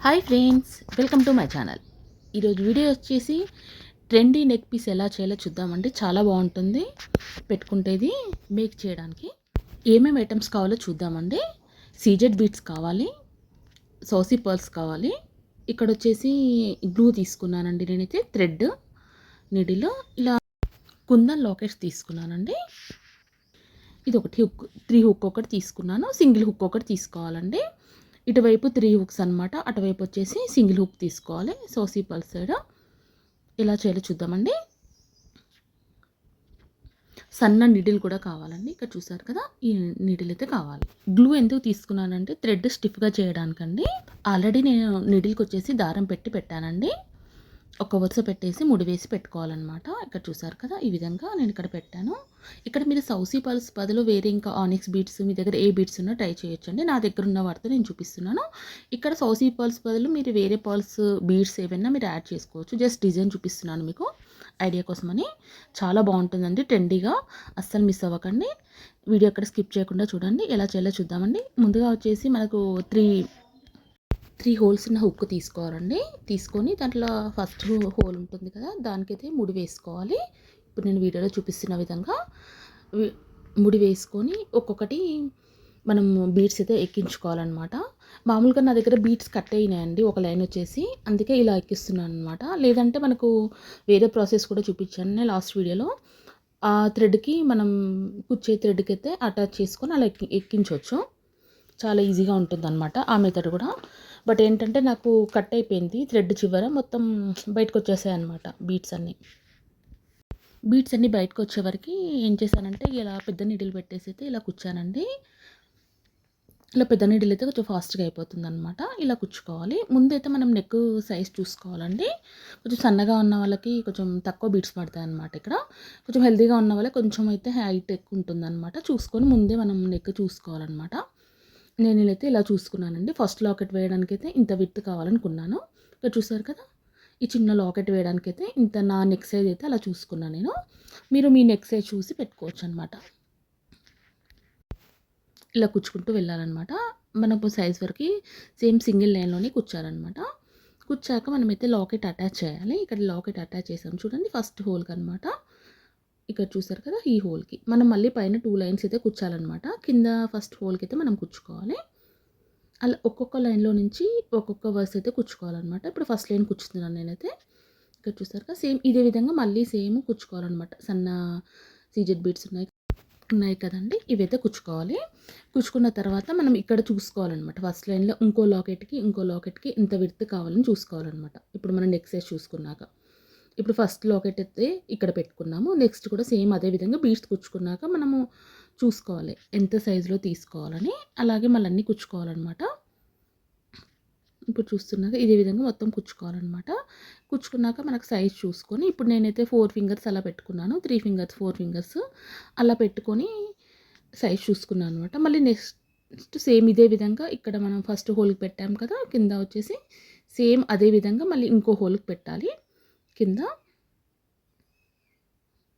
Hi friends, welcome to my channel. ఈరోజు video వచ్చేసి trendy neck piece ఎలా చేయాలో చూద్దామండి. చాలా బాగుంటుంది పెట్టుకుంటేది మేక్ చేయడానికి. ఏమేమి ఐటమ్స్ కావాలో చూద్దామండి. సీజెడ్ బీట్స్ కావాలి, సౌసీ పర్ల్స్ కావాలి. ఇక్కడ వచ్చేసి గ్లూ తీసుకున్నానండి నేనైతే, థ్రెడ్, నీడిల్, ఇలా కుందన్ లాకెట్స్ తీసుకున్నానండి. ఇది ఒకటి హుక్, 3 హుక్ ఒకటి తీసుకున్నాను, సింగిల్ హుక్ ఒకటి తీసుకోవాలండి. ఇటువైపు 3 హుక్స్ అనమాట, అటువైపు వచ్చేసి సింగిల్ హుక్ తీసుకోవాలి. సోసీ పల్స్ సైడ్ ఎలా చేయాలో చూద్దామండి. సన్న నీడిల్ కూడా కావాలండి. ఇక్కడ చూసారు కదా, ఈ నీడిల్ అయితే కావాలి. గ్లూ ఎందుకు తీసుకున్నానంటే థ్రెడ్ స్టిఫ్గా చేయడానికండి. ఆల్రెడీ నేను నీడిల్కి వచ్చేసి దారం పెట్టానండి. ఒక వరుస పెట్టేసి ముడి వేసి పెట్టుకోవాలన్నమాట. ఇక్కడ చూసారు కదా, ఈ విధంగా నేను ఇక్కడ పెట్టాను. ఇక్కడ మీరు సౌసీ పల్స్ బదులు వేరే ఇంకా ఆనిక్స్ బీడ్స్, మీ దగ్గర ఏ బీడ్స్ ఉన్నా ట్రై చేయొచ్చండి. నా దగ్గర ఉన్న వాటితో నేను చూపిస్తున్నాను. ఇక్కడ సౌసీ పల్స్ బదులు మీరు వేరే పల్స్ బీడ్స్ ఏవైనా మీరు యాడ్ చేసుకోవచ్చు. జస్ట్ డిజైన్ చూపిస్తున్నాను మీకు ఐడియా కోసమని. చాలా బాగుంటుందండి, ట్రెండీగా. అస్సలు మిస్ అవ్వకండి. వీడియో అక్కడ స్కిప్ చేయకుండా చూడండి. ఎలా చేయాలో చూద్దామండి. ముందుగా వచ్చేసి మనకు త్రీ హోల్స్ ఉన్న హుక్ తీసుకోవాలండి. తీసుకొని దాంట్లో ఫస్ట్ హోల్ ఉంటుంది కదా, దానికైతే ముడి వేసుకోవాలి. ఇప్పుడు నేను వీడియోలో చూపిస్తున్న విధంగా ముడి వేసుకొని ఒక్కొక్కటి మనం బీడ్స్ అయితే ఎక్కించుకోవాలన్నమాట. మామూలుగా నా దగ్గర బీడ్స్ కట్ అయినాయండి ఒక లైన్ వచ్చేసి, అందుకే ఇలా ఎక్కిస్తున్నాను అనమాట. లేదంటే మనకు వేరే ప్రాసెస్ కూడా చూపించాను నేను లాస్ట్ వీడియోలో. ఆ థ్రెడ్కి మనం కుచ్చే థ్రెడ్కి అయితే అటాచ్ చేసుకొని అలా ఎక్కించవచ్చు. చాలా ఈజీగా ఉంటుంది అనమాట ఆ మెథడ్ కూడా. బట్ ఏంటంటే నాకు కట్ అయిపోయింది థ్రెడ్ చివర, మొత్తం బయటకు వచ్చేసాయి అనమాట బీట్స్ అన్నీ బయటకు వచ్చేవరకు ఏం చేశానంటే ఇలా పెద్ద నీడిల్ పెట్టేసి అయితే ఇలా కుచ్చానండి. ఇలా పెద్ద నీడిల్ అయితే కొంచెం ఫాస్ట్గా అయిపోతుంది అనమాట. ఇలా కుచ్చుకోవాలి. ముందైతే మనం నెక్ సైజ్ చూసుకోవాలండి. కొంచెం సన్నగా ఉన్న వాళ్ళకి కొంచెం తక్కువ బీట్స్ పడతాయి అనమాట. ఇక్కడ కొంచెం హెల్తీగా ఉన్న వాళ్ళకి కొంచెం అయితే హైట్ ఎక్కువ ఉంటుంది అనమాట. చూసుకొని ముందే మనం నెక్ చూసుకోవాలన్నమాట. నేను అయితే ఇలా చూసుకున్నానండి. ఫస్ట్ లాకెట్ వేయడానికి అయితే ఇంత విడ్త్ కావాలనుకున్నాను. ఇక్కడ చూసారు కదా, ఈ చిన్న లాకెట్ వేయడానికి అయితే ఇంత నా నెక్ సైజ్ అయితే అలా చూసుకున్నాను నేను. మీరు మీ నెక్ సైజ్ చూసి పెట్టుకోవచ్చు అనమాట. ఇలా కుచ్చుకుంటూ వెళ్ళాలన్నమాట. మనకు సైజ్ వరకు సేమ్ సింగిల్ లైన్లోనే కుచ్చాలన్నమాట. కుచ్చాక మనమైతే లాకెట్ అటాచ్ చేయాలి. ఇక్కడ లాకెట్ అటాచ్ చేసాం చూడండి, ఫస్ట్ హోల్కి అనమాట. ఇక్కడ చూసారు కదా, ఈ హోల్కి మనం మళ్ళీ పైన 2 లైన్స్ అయితే కుచ్చాలన్నమాట. కింద ఫస్ట్ హోల్కి అయితే మనం కుచ్చుకోవాలి. అలా ఒక్కొక్క లైన్లో నుంచి ఒక్కొక్క వర్స్ అయితే కుచ్చుకోవాలన్నమాట. ఇప్పుడు ఫస్ట్ లైన్ కుచ్చుతున్నాను నేనైతే. ఇక్కడ చూసారు కదా, సేమ్ ఇదే విధంగా మళ్ళీ సేమ్ కుచ్చుకోవాలన్నమాట. సన్న సీజెడ్ బీడ్స్ ఉన్నాయి కదండి, ఇవైతే కుచ్చుకోవాలి. కుచ్చుకున్న తర్వాత మనం ఇక్కడ చూసుకోవాలన్నమాట. ఫస్ట్ లైన్లో ఇంకో లాకెట్కి ఇంత విడ్త్ కావాలని చూసుకోవాలన్నమాట. ఇప్పుడు మనం నెక్ సైజ్ చూసుకున్నాక, ఇప్పుడు ఫస్ట్ లాకెట్ అయితే ఇక్కడ పెట్టుకున్నాము. నెక్స్ట్ కూడా సేమ్ అదే విధంగా బీడ్స్ కుచ్చుకున్నాక మనము చూసుకోవాలి ఎంత సైజులో తీసుకోవాలని. అలాగే మళ్ళీ అన్నీ కుచ్చుకోవాలన్నమాట. ఇప్పుడు చూస్తున్నాక ఇదే విధంగా మొత్తం కుచ్చుకోవాలన్నమాట. కుచ్చుకున్నాక మనకు సైజ్ చూసుకొని, ఇప్పుడు నేనైతే 4 ఫింగర్స్ అలా పెట్టుకున్నాను. 3 ఫింగర్స్ 4 ఫింగర్స్ అలా పెట్టుకొని సైజ్ చూసుకున్నాను అనమాట. మళ్ళీ నెక్స్ట్ సేమ్ ఇదే విధంగా ఇక్కడ మనం ఫస్ట్ హోల్కి పెట్టాం కదా, కింద వచ్చేసి సేమ్ అదే విధంగా మళ్ళీ ఇంకో హోల్కి పెట్టాలి. కింద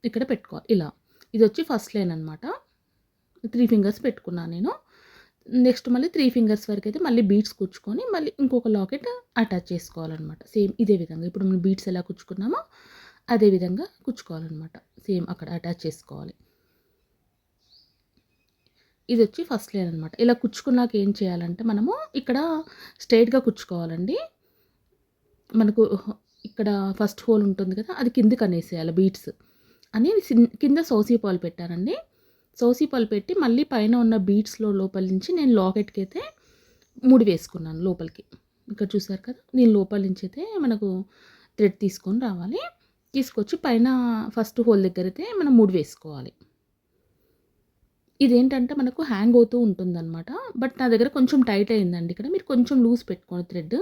ఇక్కడ పెట్టుకోవాలి. ఇలా ఇది వచ్చి ఫస్ట్ లైన్ అనమాట. 3 ఫింగర్స్ పెట్టుకున్నాను నేను. నెక్స్ట్ మళ్ళీ 3 ఫింగర్స్ వరకు అయితే మళ్ళీ బీడ్స్ కుచ్చుకొని మళ్ళీ ఇంకొక లాకెట్ అటాచ్ చేసుకోవాలన్నమాట. సేమ్ ఇదే విధంగా ఇప్పుడు మనం బీడ్స్ ఎలా కుచ్చుకున్నామో అదే విధంగా కుచ్చుకోవాలన్నమాట. సేమ్ అక్కడ అటాచ్ చేసుకోవాలి. ఇది వచ్చి ఫస్ట్ లైన్ అనమాట. ఇలా కుచ్చుకున్నాక ఏం చేయాలంటే మనము ఇక్కడ స్ట్రైట్గా కుచ్చుకోవాలండి. మనకు ఇక్కడ ఫస్ట్ హోల్ ఉంటుంది కదా, అది కిందికి అనేసేయాలి బీడ్స్ అని. కింద సోసీ పాలు పెట్టానండి. సోసీ పాలు పెట్టి మళ్ళీ పైన ఉన్న బీడ్స్లో లోపల నుంచి నేను లాకెట్కి అయితే ముడి వేసుకున్నాను లోపలికి. ఇక్కడ చూసారు కదా, దీని లోపల నుంచి అయితే మనకు థ్రెడ్ తీసుకొని రావాలి. తీసుకొచ్చి పైన ఫస్ట్ హోల్ దగ్గర అయితే మనం ముడి వేసుకోవాలి. ఇదేంటంటే మనకు హ్యాంగ్ అవుతూ ఉంటుందన్నమాట. బట్ నా దగ్గర కొంచెం టైట్ అయిందండి. ఇక్కడ మీరు కొంచెం లూజ్ పెట్టుకోండి థ్రెడ్.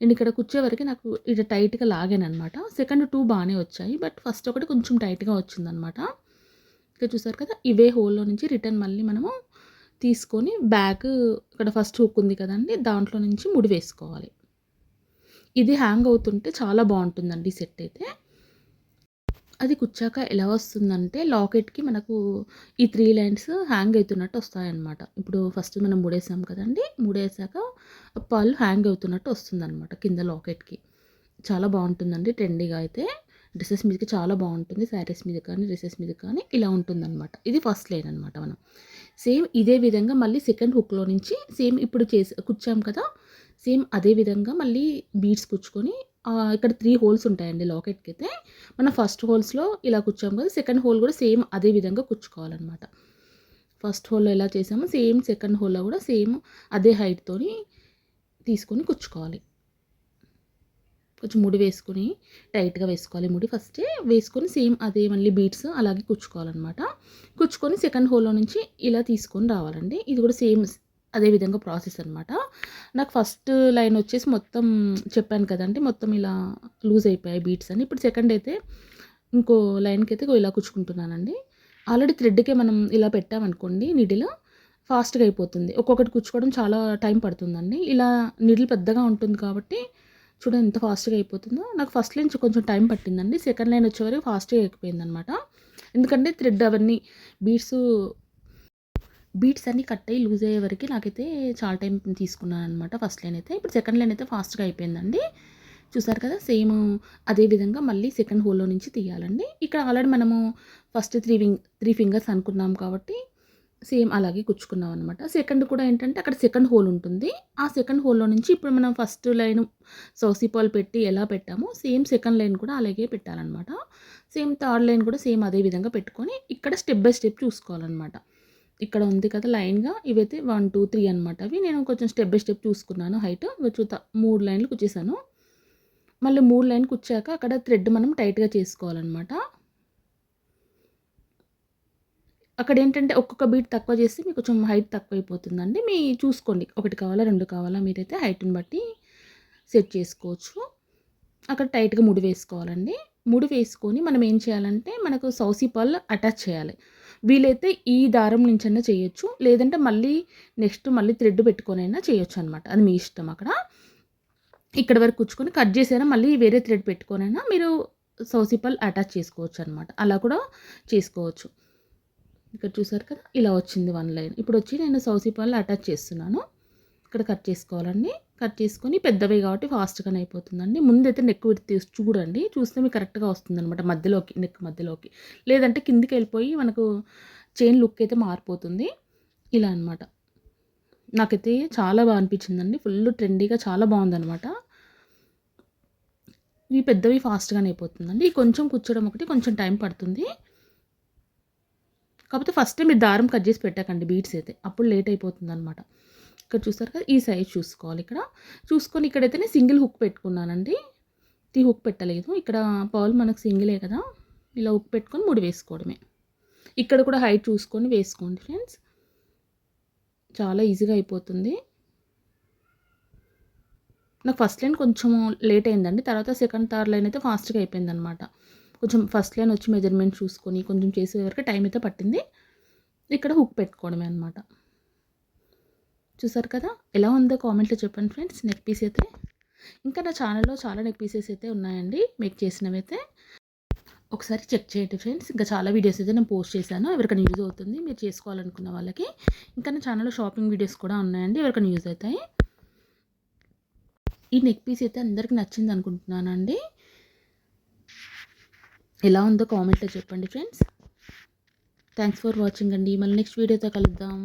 నేను ఇక్కడ కుచ్చే వరకు నాకు ఇది టైట్గా లాగాను అనమాట. సెకండ్ 2 బాగానే వచ్చాయి, బట్ ఫస్ట్ ఒకటి కొంచెం టైట్గా వచ్చిందనమాట. ఇక్కడ చూసారు కదా, ఇవే హోల్లో నుంచి రిటర్న్ మళ్ళీ మనము తీసుకొని బ్యాక్ ఇక్కడ ఫస్ట్ హుక్ ఉంది కదండి, దాంట్లో నుంచి ముడి వేసుకోవాలి. ఇది హ్యాంగ్ అవుతుంటే చాలా బాగుంటుందండి సెట్ అయితే. అది కుచ్చాక ఎలా వస్తుందంటే లాకెట్కి మనకు ఈ 3 లైన్స్ హ్యాంగ్ అవుతున్నట్టు వస్తాయన్నమాట. ఇప్పుడు ఫస్ట్ మనం ముడేసాం కదండి, ముడేసాక పర్ల్ హ్యాంగ్ అవుతున్నట్టు వస్తుందనమాట కింద లాకెట్‌కి. చాలా బావుంటుందండి ట్రెండీగా అయితే. డ్రెసెస్ మీదకి చాలా బావుంటుంది. శారీస్ మీద కానీ, డ్రెసెస్ మీద కానీ ఇలా ఉంటుందనమాట. ఇది ఫస్ట్ లేయర్ అనమాట మనం. సేమ్ ఇదే విధంగా మళ్ళీ సెకండ్ హుక్‌లో నుంచి సేమ్ ఇప్పుడు కుచ్చాం కదా! సేమ్ అదే విధంగా మళ్ళీ బీడ్స్ కుచ్చుకొని ఇక్కడ 3 హోల్స్ ఉంటాయండి లాకెట్‌కైతే. మనం ఫస్ట్ హోల్స్‌లో ఇలా కుచ్చాం కదా! సెకండ్ హోల్ కూడా సేమ్ అదే విధంగా కుచ్చుకోవాలనమాట. ఫస్ట్ హోల్‌లో ఎలా చేసామో సేమ్ సెకండ్ హోల్‌లో కూడా సేమ్ అదే హైట్‌తోని తీసుకొని కుచ్చుకోవాలి. కొంచెం ముడి వేసుకొని టైట్‌గా వేసుకోవాలి ముడి ఫస్టే. వేసుకొని సేమ్ అదే మళ్ళీ బీడ్స్ అలాగే కుచ్చుకోవాలనమాట. కుచ్చుకొని సెకండ్ హోల్‌లో నుంచి ఇలా తీసుకొని రావాలండి. ఇది కూడా సేమ్ అదే విధంగా ప్రాసెస్ అనమాట. నాకు ఫస్ట్ లైన్ వచ్చేసి మొత్తం చెప్పాను కదండీ! మొత్తం ఇలా లూజ్ అయిపోయాయి బీడ్స్ అని. ఇప్పుడు సెకండ్ అయితే ఇంకో లైన్‌కైతే ఇలా కుచ్చుకుంటున్నానండి. ఆల్రెడీ థ్రెడ్‌కే మనం ఇలా పెట్టామనుకోండి నీడిల్ ఫాస్ట్‌గా అయిపోతుంది. ఒక్కొక్కటి కుచ్చుకోవడం చాలా టైం పడుతుందండి. ఇలా నీడిల్ పెద్దగా ఉంటుంది కాబట్టి చూడండి ఎంత ఫాస్ట్‌గా అయిపోతుందో. నాకు ఫస్ట్ లైన్ కొంచెం టైం పట్టిందండి. సెకండ్ లైన్ వచ్చేవరకు ఫాస్ట్‌గా ఎక్కిపోయిందనమాట. ఎందుకంటే థ్రెడ్ అవన్నీ బీడ్స్ బీడ్స్ అన్నీ కట్ అయ్యి లూజ్ అయ్యే వరకి నాకైతే చాలా టైం తీసుకున్నాననమాట ఫస్ట్ లైన్ అయితే. ఇప్పుడు సెకండ్ లైన్ అయితే ఫాస్ట్‌గా అయిపోయిందండి. చూసారు కదా! సేమ్ అదే విధంగా మళ్ళీ సెకండ్ హోల్‌లో నుంచి తీయాలండి. ఇక్కడ ఆల్రెడీ మనము ఫస్ట్ 3 ఫింగర్స్ అనుకున్నాం కాబట్టి సేమ్ అలాగే కుచ్చుకున్నామనమాట. సెకండ్ కూడా ఏంటంటే అక్కడ సెకండ్ హోల్ ఉంటుంది. ఆ సెకండ్ హోల్‌లో నుంచి ఇప్పుడు మనం ఫస్ట్ లైన్ సౌసిపాల్ పెట్టి ఎలా పెట్టామో సేమ్ సెకండ్ లైన్ కూడా అలాగే పెట్టాలనమాట. సేమ్ థర్డ్ లైన్ కూడా సేమ్ అదే విధంగా పెట్టుకొని ఇక్కడ స్టెప్ బై స్టెప్ చూసుకోవాలనమాట. ఇక్కడ ఉంది కదా లైన్‌గా ఇవైతే 1, 2, 3 అనమాట. అవి నేను కొంచెం స్టెప్ బై స్టెప్ చూసుకున్నాను హైట్. 3 లైన్‌లు కుచ్చేసాను. మళ్ళీ 3 లైన్ కుచ్చాక అక్కడ థ్రెడ్ మనం టైట్‌గా చేసుకోవాలనమాట. అక్కడేంటంటే ఒక్కొక్క బీట్ తక్కువ చేస్తే మీకు కొంచెం హైట్ తక్కువైపోతుందండి. చూసుకోండి. 1 కావాలా, 2 కావాలా మీరైతే హైట్‌ని బట్టి సెట్ చేసుకోవచ్చు. అక్కడ టైట్‌గా ముడి వేసుకోవాలండి. ముడి వేసుకొని మనం ఏం చేయాలంటే మనకు సౌసి పర్ల్ అటాచ్ చేయాలి. వీలైతే ఈ దారం నుంచైనా చేయొచ్చు. లేదంటే మళ్ళీ థ్రెడ్ పెట్టుకొనైనా చేయొచ్చనమాట. అది మీ ఇష్టం అక్కడ. ఇక్కడి వరకు కుచ్చుకొని కట్ చేసైనా మళ్ళీ వేరే థ్రెడ్ పెట్టుకొనైనా మీరు సౌసి పర్ల్ అటాచ్ చేసుకోవచ్చనమాట. అలా కూడా చేసుకోవచ్చు. ఇక్కడ చూసారు కదా! ఇలా వచ్చింది 1 లైన్. ఇప్పుడొచ్చి నేను సౌసి పర్ల్ అటాచ్ చేస్తున్నాను. ఇక్కడ కట్ చేసుకోవాలండి. కట్ చేసుకొని పెద్దవే కాబట్టి ఫాస్ట్‌గానే అయిపోతుందండి. ముందైతే నెక్ విడ్త్ చూడండి. చూస్తే మీకు కరెక్ట్‌గా వస్తుందనమాట మధ్యలోకి, నెక్ మధ్యలోకి. లేదంటే కిందకెళ్ళిపోయి మనకు చైన్ లుక్ అయితే మారిపోతుంది. ఇలా అనమాట. నాకైతే చాలా బా అనిపించిందండి. ఫుల్ ట్రెండీగా చాలా బావుందనమాట. ఇవి పెద్దవి ఫాస్ట్‌గానే అయిపోతుందండి. కొంచెం కుచ్చడం ఒకటి కొంచెం టైం పడుతుంది. కాకపోతే ఫస్టే మీరు దారం కట్ చేసి పెట్టకండి బీడ్స్ అయితే. అప్పుడు లేట్ అయిపోతుందనమాట. ఇక్కడ చూసారు కదా! ఈ సైజ్ చూసుకోవాలి ఇక్కడ. చూసుకొని ఇక్కడైతే నేను సింగిల్ హుక్ పెట్టుకున్నానండి. హుక్ పెట్టలేదు. ఇక్కడ పర్ల్ మనకు సింగిలే కదా! ఇలా హుక్ పెట్టుకొని ముడి వేసుకోవడమే. ఇక్కడ కూడా హైట్ చూసుకొని వేసుకోండి ఫ్రెండ్స్. చాలా ఈజీగా అయిపోతుంది. నాకు ఫస్ట్ లైన్ కొంచెం లేట్ అయిందండి. తర్వాత సెకండ్, థర్డ్ లైన్ అయితే ఫాస్ట్‌గా అయిపోయిందనమాట. కొంచెం ఫస్ట్ లైన్ వచ్చి మెజర్‌మెంట్ చూసుకొని కొంచెం చేసే వరకు టైం అయితే పట్టింది. ఇక్కడ హుక్ పెట్టుకోవడమే అనమాట. చూసారు కదా! ఎలా ఉందో కామెంట్‌లో చెప్పండి ఫ్రెండ్స్ నెక్ పీస్ అయితే. ఇంకా నా ఛానల్‌లో చాలా నెక్ పీసెస్ అయితే ఉన్నాయండి మేక్ చేసినవైతే. ఒకసారి చెక్ చేయండి ఫ్రెండ్స్. ఇంకా చాలా వీడియోస్ అయితే నేను పోస్ట్ చేశాను. ఎవరికైనా యూజ్ అవుతుంది మీరు చేసుకోవాలనుకున్న వాళ్ళకి. ఇంకా నా ఛానల్‌లో షాపింగ్ వీడియోస్ కూడా ఉన్నాయండి. ఎవరికైనా యూజ్ అవుతాయి. ఈ నెక్ పీస్ అయితే అందరికి నచ్చింది అనుకుంటున్నానండి. ఎలా ఉందో కామెంట్‌లో చెప్పండి ఫ్రెండ్స్. థాంక్స్ ఫర్ వాచింగ్ అండి. మళ్ళీ నెక్స్ట్ వీడియోతో కలుద్దాం.